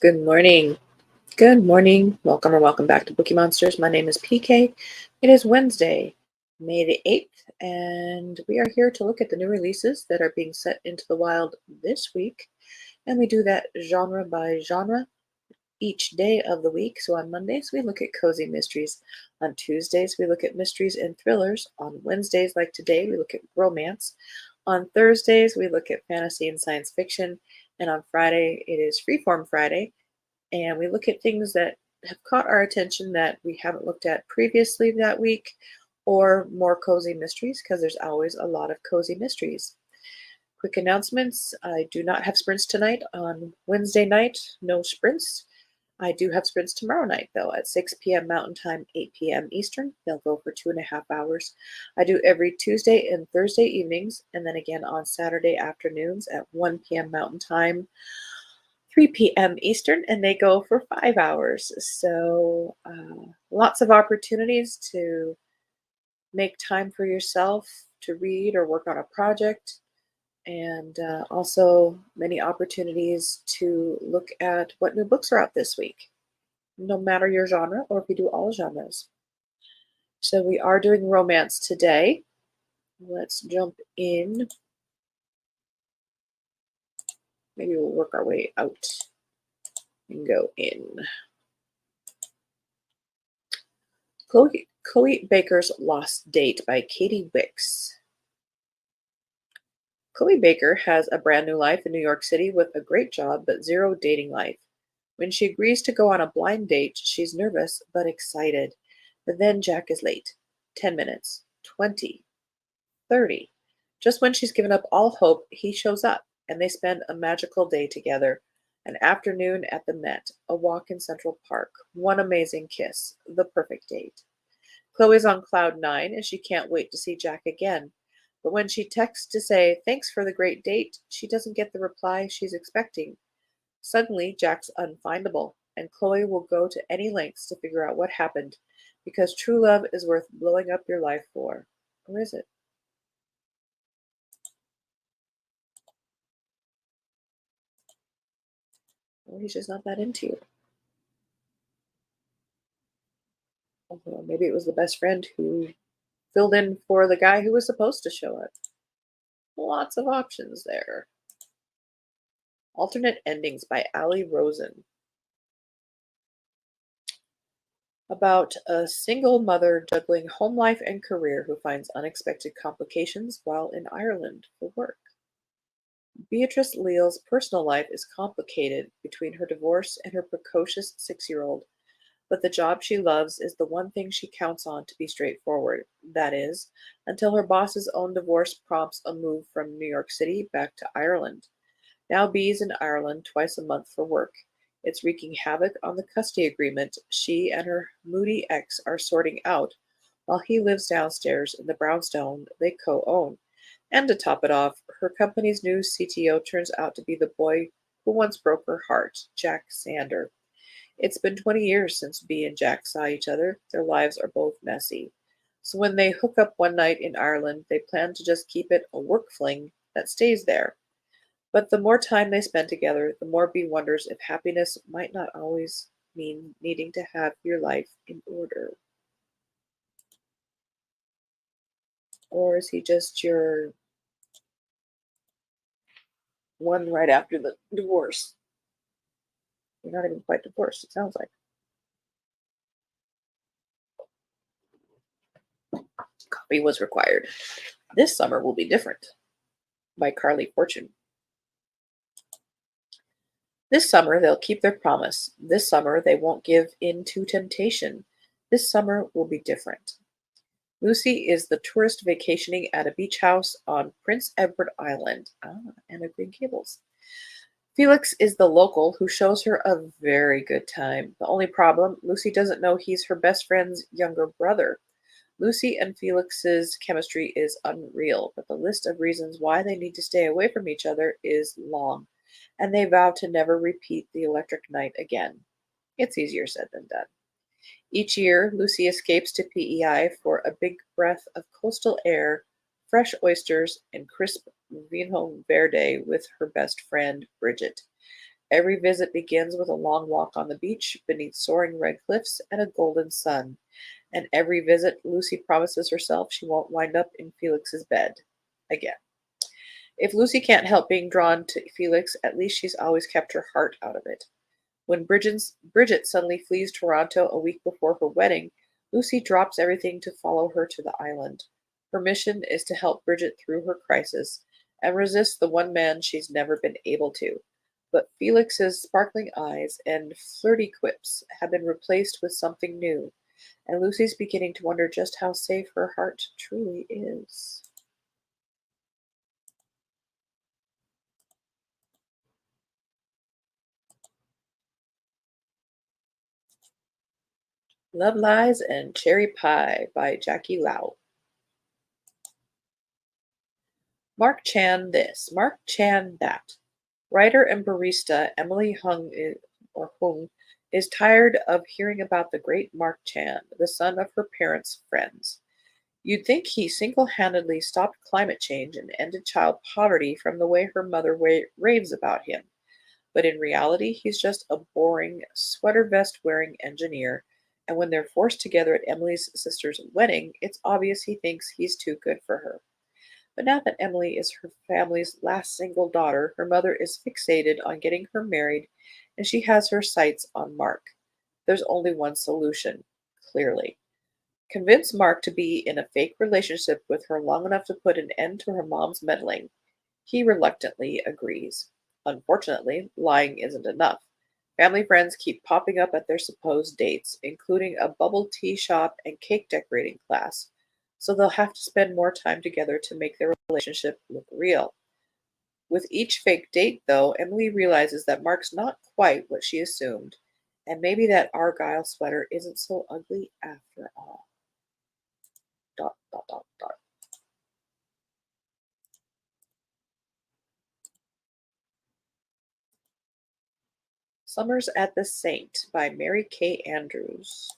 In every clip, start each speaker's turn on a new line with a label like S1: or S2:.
S1: Good morning. Good morning. Welcome or welcome back to Bookeemonsters. My name is PK. It is Wednesday, May the 8th, and we are here to look at the new releases that are being set into the wild this week. And we do that genre by genre each day of the week. So on Mondays, we look at cozy mysteries. On Tuesdays, we look at mysteries and thrillers. On Wednesdays, like today, we look at romance. On Thursdays, we look at fantasy and science fiction. And on Friday, it is Freeform Friday and we look at things that have caught our attention that we haven't looked at previously that week, or more cozy mysteries, because there's always a lot of cozy mysteries. Quick announcements. I do not have sprints tonight on Wednesday night. No sprints. I do have sprints tomorrow night, though, at 6 p.m. Mountain Time, 8 p.m. Eastern. They'll go for 2.5 hours. I do every Tuesday and Thursday evenings, and then again on Saturday afternoons at 1 p.m. Mountain Time, 3 p.m. Eastern, and they go for 5 hours. So lots of opportunities to make time for yourself to read or work on a project, and also many opportunities to look at what new books are out this week, no matter your genre or if you do all genres. So we are doing romance today. Let's jump in. Maybe we'll work our way out and go in. Chloe Baker's Lost Date by Katie Wicks. Chloe Baker has a brand new life in New York City with a great job but zero dating life. When she agrees to go on a blind date, she's nervous but excited. But then Jack is late. 10 minutes, 20, 30. Just when she's given up all hope, he shows up, and they spend a magical day together. An afternoon at the Met, a walk in Central Park, one amazing kiss, the perfect date. Chloe's on cloud nine and she can't wait to see Jack again. But when she texts to say, "Thanks for the great date," she doesn't get the reply she's expecting. Suddenly, Jack's unfindable, and Chloe will go to any lengths to figure out what happened, because true love is worth blowing up your life for. Or is it? Or he's just not that into you. Although maybe it was the best friend who filled in for the guy who was supposed to show up. Lots of options there. Alternate Endings by Ali Rosen. About a single mother juggling home life and career who finds unexpected complications while in Ireland for work. Beatrice Leal's personal life is complicated between her divorce and her precocious 6-year-old, but the job she loves is the one thing she counts on to be straightforward. That is, until her boss's own divorce prompts a move from New York City back to Ireland. Now Bee's in Ireland twice a month for work. It's wreaking havoc on the custody agreement she and her moody ex are sorting out, while he lives downstairs in the brownstone they co-own. And to top it off, her company's new CTO turns out to be the boy who once broke her heart, Jack Sander. It's been 20 years since Bee and Jack saw each other. Their lives are both messy. So when they hook up one night in Ireland, they plan to just keep it a work fling that stays there. But the more time they spend together, the more Bee wonders if happiness might not always mean needing to have your life in order. Or is he just your one right after the divorce? You're not even quite divorced, it sounds like. Copy was required. This summer will be different. By Carly Fortune. This summer they'll keep their promise. This summer they won't give in to temptation. This summer will be different. Lucy is the tourist vacationing at a beach house on Prince Edward Island. And a Green Gables. Felix is the local who shows her a very good time. The only problem, Lucy doesn't know he's her best friend's younger brother. Lucy and Felix's chemistry is unreal, but the list of reasons why they need to stay away from each other is long, and they vow to never repeat the electric night again. It's easier said than done. Each year, Lucy escapes to PEI for a big breath of coastal air, fresh oysters, and crisp vino verde with her best friend, Bridget. Every visit begins with a long walk on the beach beneath soaring red cliffs and a golden sun. And every visit, Lucy promises herself she won't wind up in Felix's bed again. If Lucy can't help being drawn to Felix, at least she's always kept her heart out of it. When Bridget suddenly flees Toronto a week before her wedding, Lucy drops everything to follow her to the island. Her mission is to help Bridget through her crisis and resist the one man she's never been able to. But Felix's sparkling eyes and flirty quips have been replaced with something new, and Lucy's beginning to wonder just how safe her heart truly is. Love Lies and Cherry Pie by Jackie Lau. Mark Chan this, Mark Chan that. Writer and barista Emily Hung is tired of hearing about the great Mark Chan, the son of her parents' friends. You'd think he single-handedly stopped climate change and ended child poverty from the way her mother raves about him. But in reality, he's just a boring, sweater vest wearing engineer, and when they're forced together at Emily's sister's wedding, it's obvious he thinks he's too good for her. But now that Emily is her family's last single daughter, her mother is fixated on getting her married, and she has her sights on Mark. There's only one solution, clearly. Convince Mark to be in a fake relationship with her long enough to put an end to her mom's meddling. He reluctantly agrees. Unfortunately, lying isn't enough. Family friends keep popping up at their supposed dates, including a bubble tea shop and cake decorating class, so they'll have to spend more time together to make their relationship look real. With each fake date, though, Emily realizes that Mark's not quite what she assumed, and maybe that Argyle sweater isn't so ugly after all. Dot, dot, dot, dot. Summers at the Saint by Mary Kay Andrews.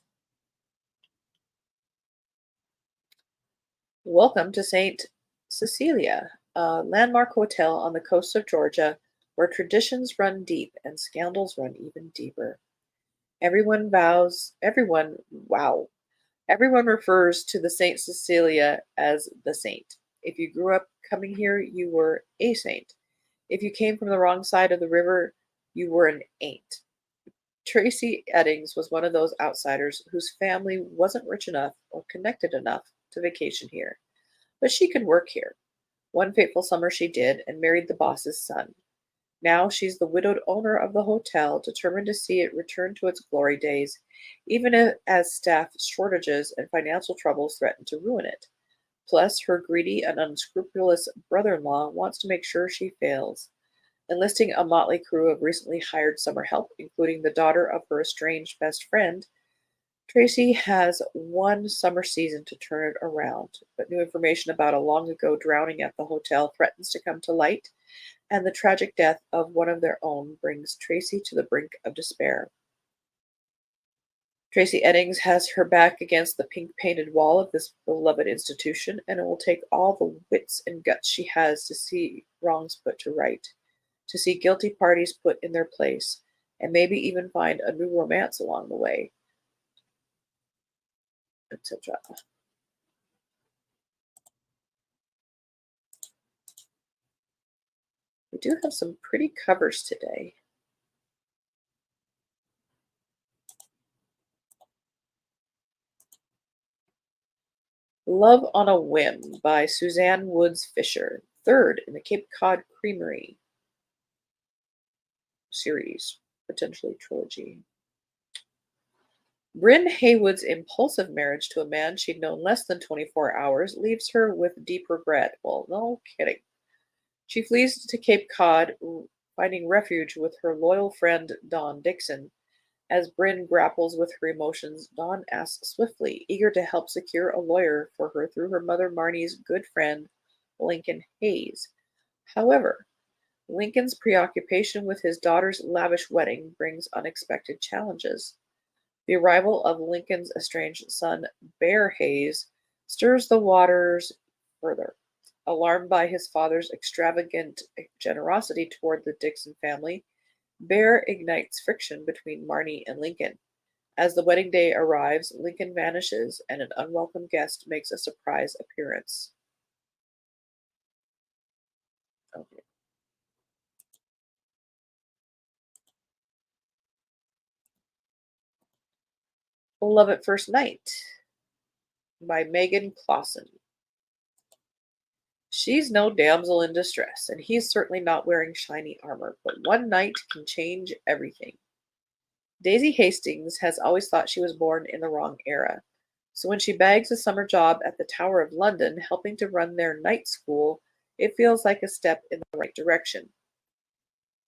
S1: Welcome to St. Cecilia, a landmark hotel on the coast of Georgia where traditions run deep and scandals run even deeper. Wow, everyone refers to the St. Cecilia as the saint. If you grew up coming here, you were a saint. If you came from the wrong side of the river, you were an ain't. Tracy Eddings was one of those outsiders whose family wasn't rich enough or connected enough to vacation here. But she could work here. One fateful summer she did and married the boss's son. Now she's the widowed owner of the hotel, determined to see it return to its glory days, even as staff shortages and financial troubles threaten to ruin it. Plus, her greedy and unscrupulous brother-in-law wants to make sure she fails. Enlisting a motley crew of recently hired summer help, including the daughter of her estranged best friend, Tracy has one summer season to turn it around, but new information about a long ago drowning at the hotel threatens to come to light, and the tragic death of one of their own brings Tracy to the brink of despair. Tracy Eddings has her back against the pink painted wall of this beloved institution, and it will take all the wits and guts she has to see wrongs put to right, to see guilty parties put in their place, and maybe even find a new romance along the way, etc. We do have some pretty covers today. Love on a Whim by Suzanne Woods Fisher, third in the Cape Cod Creamery series, potentially trilogy. Bryn Haywood's impulsive marriage to a man she'd known less than 24 hours leaves her with deep regret. Well, no kidding. She flees to Cape Cod, finding refuge with her loyal friend Dawn Dixon. As Bryn grapples with her emotions, Dawn asks swiftly, eager to help secure a lawyer for her through her mother Marnie's good friend, Lincoln Hayes. However, Lincoln's preoccupation with his daughter's lavish wedding brings unexpected challenges. The arrival of Lincoln's estranged son, Bear Hayes, stirs the waters further. Alarmed by his father's extravagant generosity toward the Dixon family, Bear ignites friction between Marnie and Lincoln. As the wedding day arrives, Lincoln vanishes and an unwelcome guest makes a surprise appearance. Okay. Love at First Night by Megan Clausen. She's no damsel in distress, and he's certainly not wearing shiny armor, but one night can change everything. Daisy Hastings has always thought she was born in the wrong era. So when she bags a summer job at the Tower of London, helping to run their night school, it feels like a step in the right direction.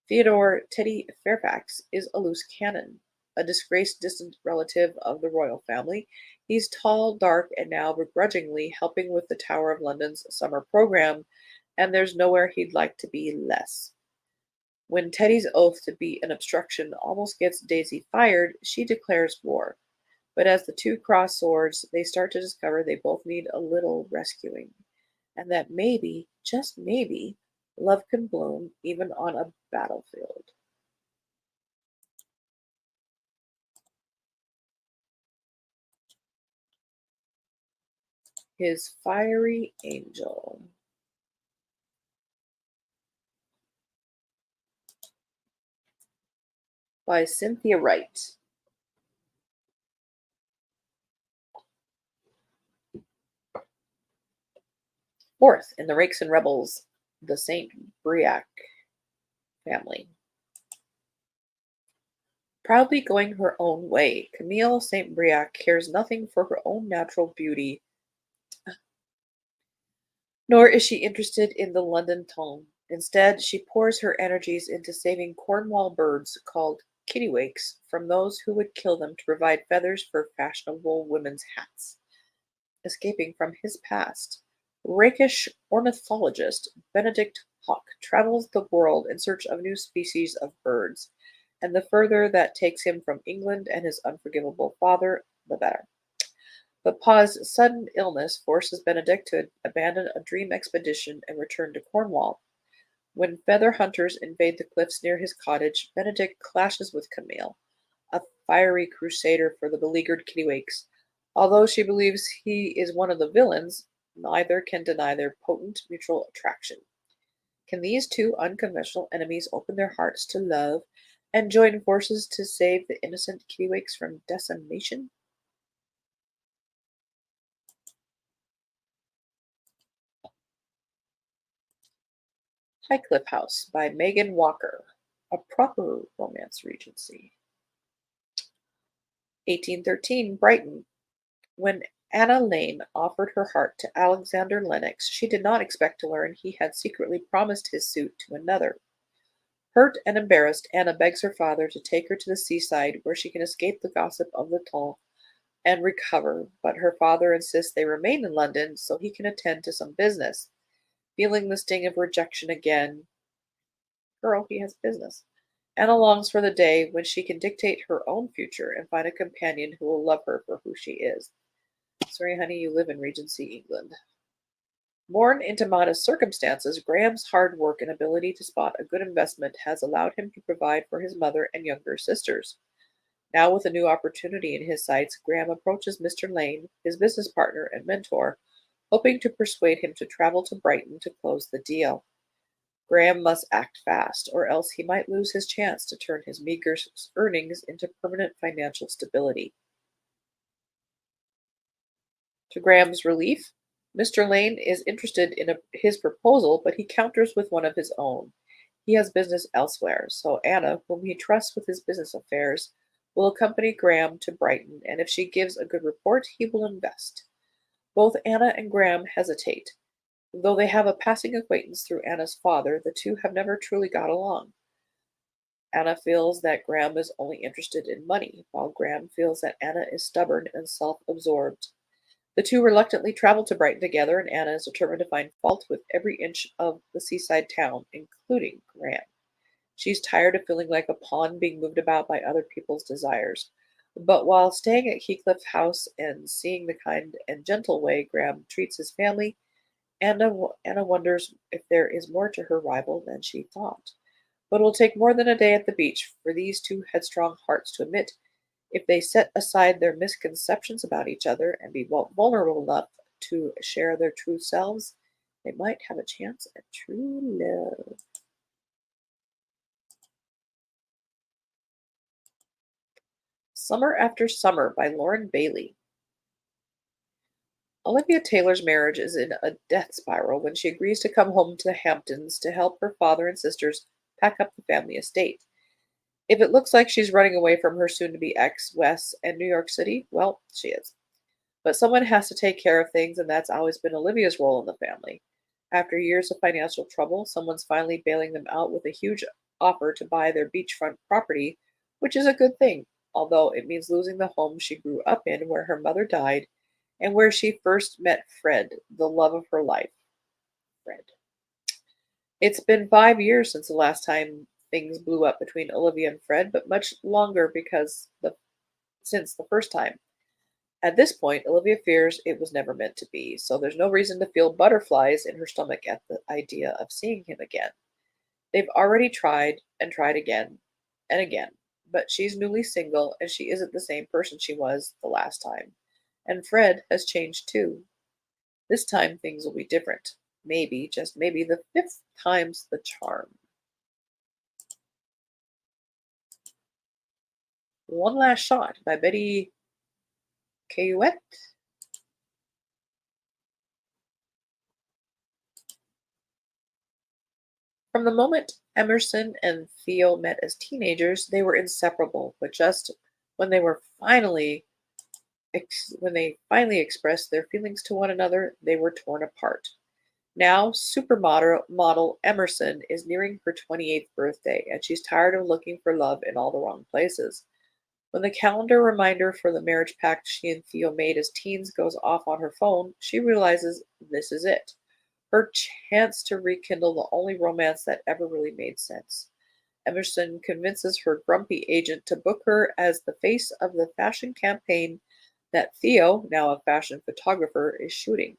S1: Theodore Teddy Fairfax is a loose cannon, a disgraced distant relative of the royal family. He's tall, dark, and now begrudgingly helping with the Tower of London's summer program, and there's nowhere he'd like to be less. When Teddy's oath to be an obstruction almost gets Daisy fired, she declares war. But as the two cross swords, they start to discover they both need a little rescuing, and that maybe, just maybe, love can bloom even on a battlefield. His Fiery Angel by Cynthia Wright. Fourth in the Rakes and Rebels, the St. Briac family. Proudly going her own way, Camille St. Briac cares nothing for her own natural beauty, nor is she interested in the London tone. Instead, she pours her energies into saving Cornwall birds called kittiwakes from those who would kill them to provide feathers for fashionable women's hats. Escaping from his past, rakish ornithologist Benedict Hawk travels the world in search of new species of birds, and the further that takes him from England and his unforgivable father, the better. But Pa's sudden illness forces Benedict to abandon a dream expedition and return to Cornwall. When feather hunters invade the cliffs near his cottage, Benedict clashes with Camille, a fiery crusader for the beleaguered kittiwakes. Although she believes he is one of the villains, neither can deny their potent mutual attraction. Can these two unconventional enemies open their hearts to love and join forces to save the innocent kittiwakes from decimation? Highcliffe House by Megan Walker, a proper romance regency. 1813, Brighton. When Anna Lane offered her heart to Alexander Lennox, she did not expect to learn he had secretly promised his suit to another. Hurt and embarrassed, Anna begs her father to take her to the seaside where she can escape the gossip of the town and recover, but her father insists they remain in London so he can attend to some business. Feeling the sting of rejection again, girl, he has business. Anna longs for the day when she can dictate her own future and find a companion who will love her for who she is. Sorry, honey, you live in Regency, England. Born into modest circumstances, Graham's hard work and ability to spot a good investment has allowed him to provide for his mother and younger sisters. Now, with a new opportunity in his sights, Graham approaches Mr. Lane, his business partner and mentor, hoping to persuade him to travel to Brighton to close the deal. Graham must act fast, or else he might lose his chance to turn his meager earnings into permanent financial stability. To Graham's relief, Mr. Lane is interested in his proposal, but he counters with one of his own. He has business elsewhere, so Anna, whom he trusts with his business affairs, will accompany Graham to Brighton, and if she gives a good report, he will invest. Both Anna and Graham hesitate. Though they have a passing acquaintance through Anna's father, the two have never truly got along. Anna feels that Graham is only interested in money, while Graham feels that Anna is stubborn and self-absorbed. The two reluctantly travel to Brighton together, and Anna is determined to find fault with every inch of the seaside town, including Graham. She's tired of feeling like a pawn being moved about by other people's desires. But while staying at Heathcliff House and seeing the kind and gentle way Graham treats his family, Anna wonders if there is more to her rival than she thought. But it'll take more than a day at the beach for these two headstrong hearts to admit if they set aside their misconceptions about each other and be vulnerable enough to share their true selves, they might have a chance at true love. Summer After Summer by Lauren Bailey. Olivia Taylor's marriage is in a death spiral when she agrees to come home to the Hamptons to help her father and sisters pack up the family estate. If it looks like she's running away from her soon to be ex, Wes, and New York City, well, she is. But someone has to take care of things, and that's always been Olivia's role in the family. After years of financial trouble, someone's finally bailing them out with a huge offer to buy their beachfront property, which is a good thing, although it means losing the home she grew up in where her mother died and where she first met Fred, the love of her life. Fred. It's been 5 years since the last time things blew up between Olivia and Fred, but much longer since the first time. At this point, Olivia fears it was never meant to be, so there's no reason to feel butterflies in her stomach at the idea of seeing him again. They've already tried and tried again and again, but she's newly single and she isn't the same person she was the last time. And Fred has changed too. This time things will be different. Maybe, just maybe, the fifth time's the charm. One Last Shot by Betty Cayouette. From the moment Emerson and Theo met as teenagers, they were inseparable, but just when they were when they finally expressed their feelings to one another, they were torn apart. Now, supermodel Emerson is nearing her 28th birthday, and she's tired of looking for love in all the wrong places. When the calendar reminder for the marriage pact she and Theo made as teens goes off on her phone, she realizes this is it. Her chance to rekindle the only romance that ever really made sense. Emerson convinces her grumpy agent to book her as the face of the fashion campaign that Theo, now a fashion photographer, is shooting.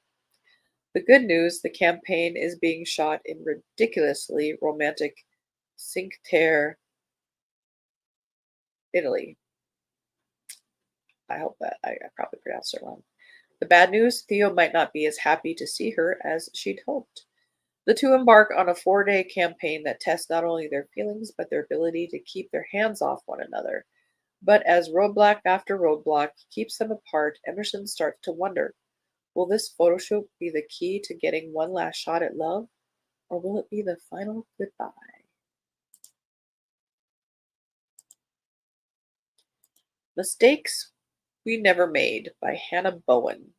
S1: The good news, the campaign is being shot in ridiculously romantic Cinque Terre, Italy. I hope that I probably pronounced it wrong. The bad news, Theo might not be as happy to see her as she'd hoped. The two embark on a 4-day campaign that tests not only their feelings, but their ability to keep their hands off one another. But as roadblock after roadblock keeps them apart, Emerson starts to wonder, will this photo shoot be the key to getting one last shot at love? Or will it be the final goodbye? Mistakes We Never Made by Hannah Bowen.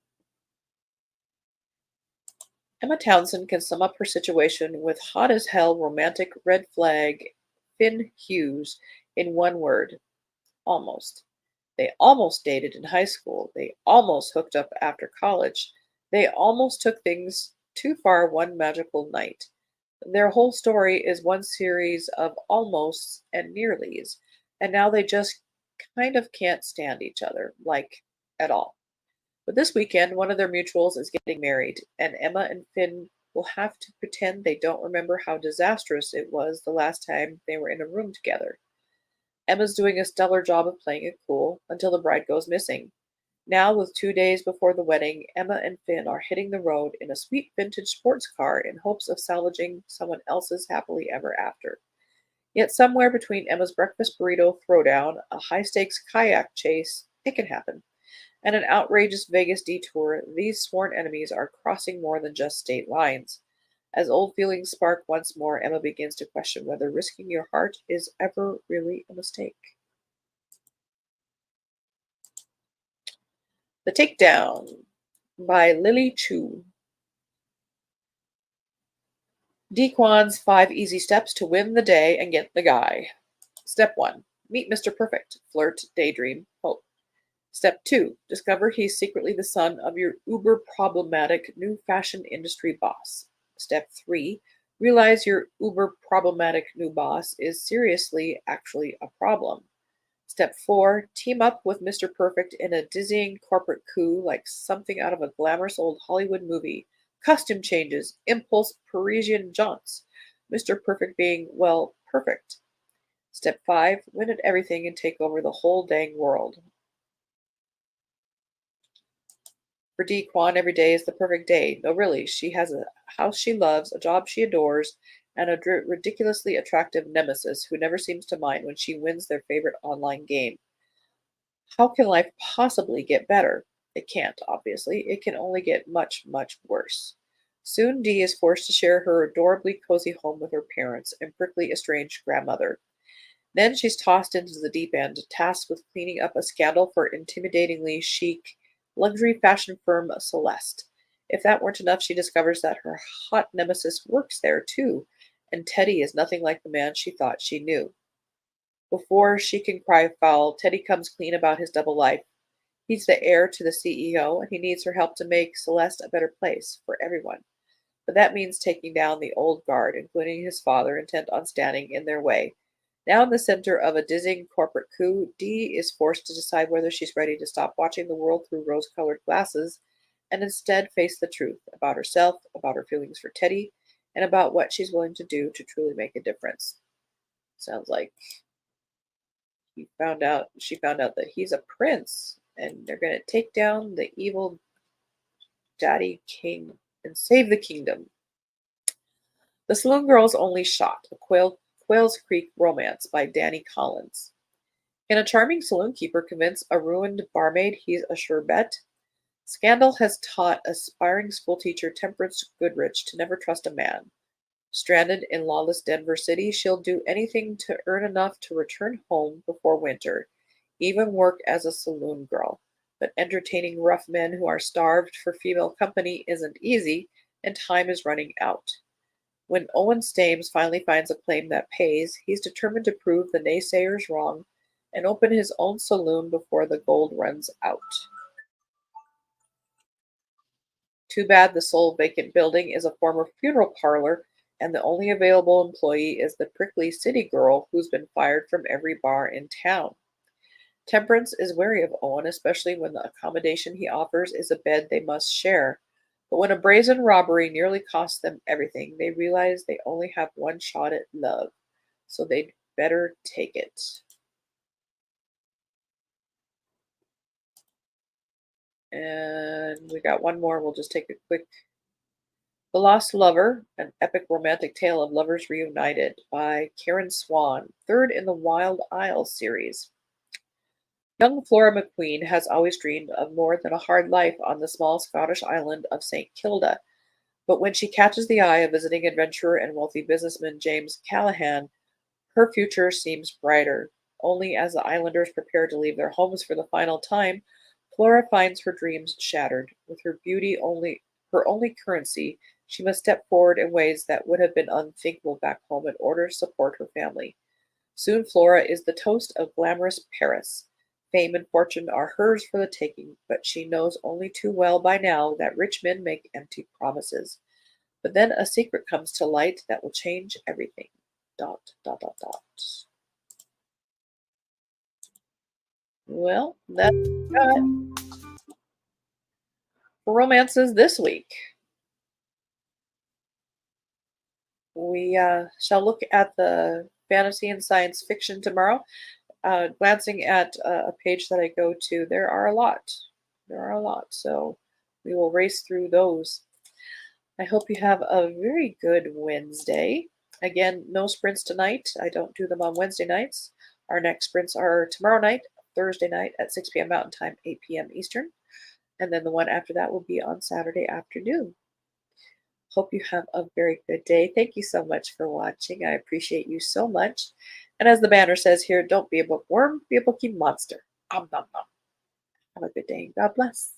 S1: Emma Townsend can sum up her situation with hot as hell romantic red flag Finn Hughes in one word: almost. They almost dated in high school. They almost hooked up after college. They almost took things too far one magical night. Their whole story is one series of almosts and nearlies, and now they just kind of can't stand each other, like, at all. But this weekend, one of their mutuals is getting married, and Emma and Finn will have to pretend they don't remember how disastrous it was the last time they were in a room together. Emma's doing a stellar job of playing it cool until the bride goes missing. Now, with 2 days before the wedding, Emma and Finn are hitting the road in a sweet vintage sports car in hopes of salvaging someone else's happily ever after. Yet somewhere between Emma's breakfast burrito throwdown, a high-stakes kayak chase, it can happen, and an outrageous Vegas detour, these sworn enemies are crossing more than just state lines. As old feelings spark once more, Emma begins to question whether risking your heart is ever really a mistake. The Takedown by Lily Chu. Dequan's 5 easy steps to win the day and get the guy. Step 1. Meet Mr. Perfect. Flirt, daydream, hope. Step 2. Discover he's secretly the son of your uber problematic new fashion industry boss. Step 3. Realize your uber problematic new boss is seriously actually a problem. Step 4. Team up with Mr. Perfect in a dizzying corporate coup like something out of a glamorous old Hollywood movie. Costume changes, impulse Parisian jaunts. Mr. Perfect being, well, perfect. Step 5, win at everything and take over the whole dang world. For Dee Kwan, every day is the perfect day. No, really, she has a house she loves, a job she adores, and a ridiculously attractive nemesis who never seems to mind when she wins their favorite online game. How can life possibly get better? It can't, obviously. It can only get much, much worse. Soon Dee is forced to share her adorably cozy home with her parents and prickly estranged grandmother. Then she's tossed into the deep end, tasked with cleaning up a scandal for intimidatingly chic luxury fashion firm Celeste. If that weren't enough, she discovers that her hot nemesis works there too, and Teddy is nothing like the man she thought she knew. Before she can cry foul, Teddy comes clean about his double life. He's the heir to the CEO, and he needs her help to make Celeste a better place for everyone. But that means taking down the old guard, including his father, intent on standing in their way. Now in the center of a dizzying corporate coup, Dee is forced to decide whether she's ready to stop watching the world through rose-colored glasses and instead face the truth about herself, about her feelings for Teddy, and about what she's willing to do to truly make a difference. Sounds like she found out that he's a prince, and they're going to take down the evil daddy king and save the kingdom. The Saloon Girl's Only Shot, a Quails Creek Romance by Danny Collins. Can a charming saloon keeper convince a ruined barmaid he's a sure bet? Scandal has taught aspiring schoolteacher Temperance Goodrich to never trust a man. Stranded in lawless Denver City, she'll do anything to earn enough to return home before winter, even work as a saloon girl. But entertaining rough men who are starved for female company isn't easy, and time is running out. When Owen Stames finally finds a claim that pays, he's determined to prove the naysayers wrong and open his own saloon before the gold runs out. Too bad the sole vacant building is a former funeral parlor, and the only available employee is the prickly city girl who's been fired from every bar in town. Temperance is wary of Owen, especially when the accommodation he offers is a bed they must share. But when a brazen robbery nearly costs them everything, they realize they only have one shot at love, so they'd better take it. And we got one more. We'll just take a quick. The Lost Lover, an epic romantic tale of lovers reunited by Karen Swan, third in the Wild Isles series. Young Flora McQueen has always dreamed of more than a hard life on the small Scottish island of St. Kilda, but when she catches the eye of visiting adventurer and wealthy businessman James Callahan, her future seems brighter. Only as the islanders prepare to leave their homes for the final time, Flora finds her dreams shattered. With her beauty her only currency, she must step forward in ways that would have been unthinkable back home in order to support her family. Soon Flora is the toast of glamorous Paris. Fame and fortune are hers for the taking, but she knows only too well by now that rich men make empty promises. But then a secret comes to light that will change everything. Dot, dot, dot, dot. Well, that's got for romances this week. We shall look at the fantasy and science fiction tomorrow. Glancing at a page that I go to, there are a lot. There are a lot. So we will race through those. I hope you have a very good Wednesday. Again, no sprints tonight. I don't do them on Wednesday nights. Our next sprints are tomorrow night, Thursday night at 6 p.m. Mountain Time, 8 p.m. Eastern. And then the one after that will be on Saturday afternoon. Hope you have a very good day. Thank you so much for watching. I appreciate you so much. And as the banner says here, don't be a bookworm, be a bookie monster. Om nom nom. Have a good day. God bless.